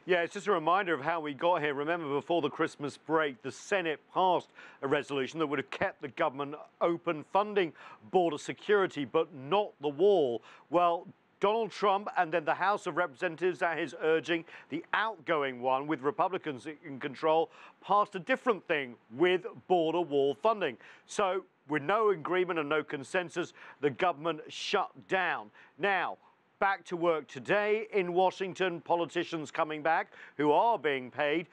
Yeah, it's just a reminder of how we got here. Remember, before the Christmas break, the Senate passed a resolution that would have kept the government open funding border security, but not the wall. Well, Donald Trump and then the House of Representatives, at his urging, the outgoing one with Republicans in control, passed a different thing with border wall funding. So with no agreement and no consensus, the government shut down. Now, back to work today in Washington, politicians coming back who are being paid,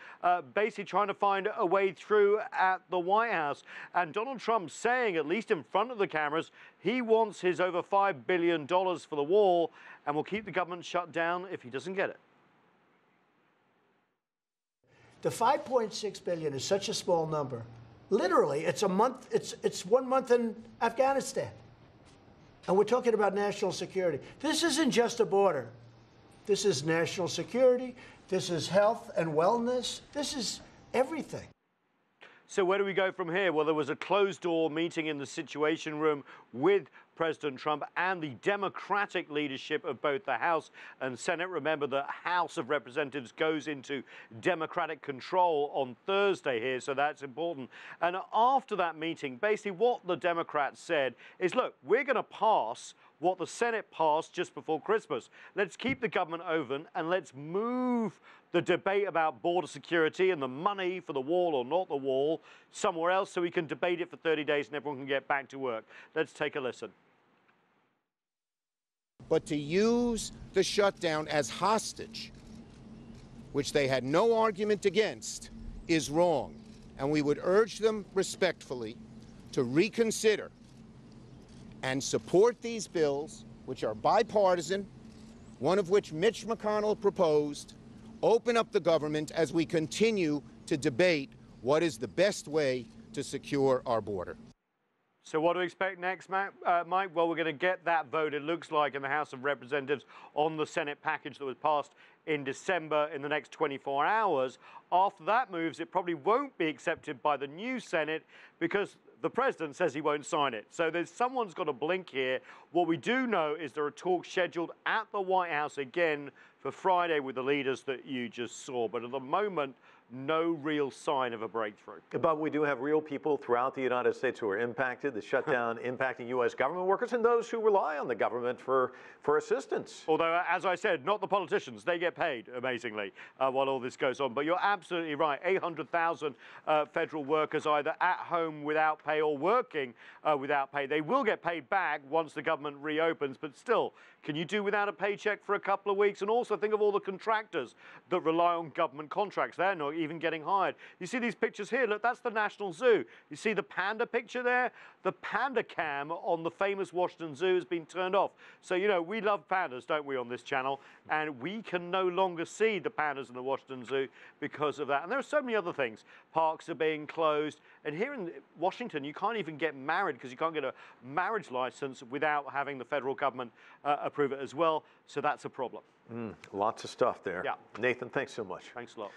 basically trying to find a way through at the White House. And Donald Trump saying, at least in front of the cameras, he wants his over $5 billion for the wall and will keep the government shut down if he doesn't get it. The $5.6 billion is such a small number. Literally, it's a month. It's 1 month in Afghanistan. And we're talking about national security. This isn't just a border. This is national security. This is health and wellness. This is everything. So where do we go from here? Well, there was a closed-door meeting in the Situation Room with President Trump and the Democratic leadership of both the House and Senate. Remember, the House of Representatives goes into Democratic control on Thursday here, so that's important. And after that meeting, basically what the Democrats said is, look, we're going to pass what the Senate passed just before Christmas. Let's keep the government open and let's move the debate about border security and the money for the wall or not the wall somewhere else so we can debate it for 30 days and everyone can get back to work. Let's take a listen. But to use the shutdown as hostage, which they had no argument against, is wrong. And we would urge them respectfully to reconsider and support these bills, which are bipartisan, one of which Mitch McConnell proposed, open up the government as we continue to debate what is the best way to secure our border. So what do we expect next, Mike? Well, we're going to get that vote, it looks like, in the House of Representatives on the Senate package that was passed in December in the next 24 hours. After that moves, it probably won't be accepted by the new Senate because the president says he won't sign it. So someone's got to blink here. What we do know is there are talks scheduled at the White House again for Friday with the leaders that you just saw. But at the moment, no real sign of a breakthrough. But we do have real people throughout the United States who are impacted, the shutdown impacting U.S. government workers and those who rely on the government for assistance. Although, as I said, not the politicians. They get paid, amazingly, while all this goes on. But you're absolutely right. 800,000 federal workers either at home without pay or working without pay. They will get paid back once the government reopens, but still, can you do without a paycheck for a couple of weeks? And also think of all the contractors that rely on government contracts. They're not even getting hired. You see these pictures here? Look, that's the National Zoo. You see the panda picture there? The panda cam on the famous Washington Zoo has been turned off. So, you know, we love pandas, don't we, on this channel? And we can no longer see the pandas in the Washington Zoo because of that. And there are so many other things. Parks are being closed. And here in Washington, you can't even get married because you can't get a marriage license without having the federal government approve it as well. So that's a problem. Lots of stuff there. Yeah. Nathan, thanks so much. Thanks a lot.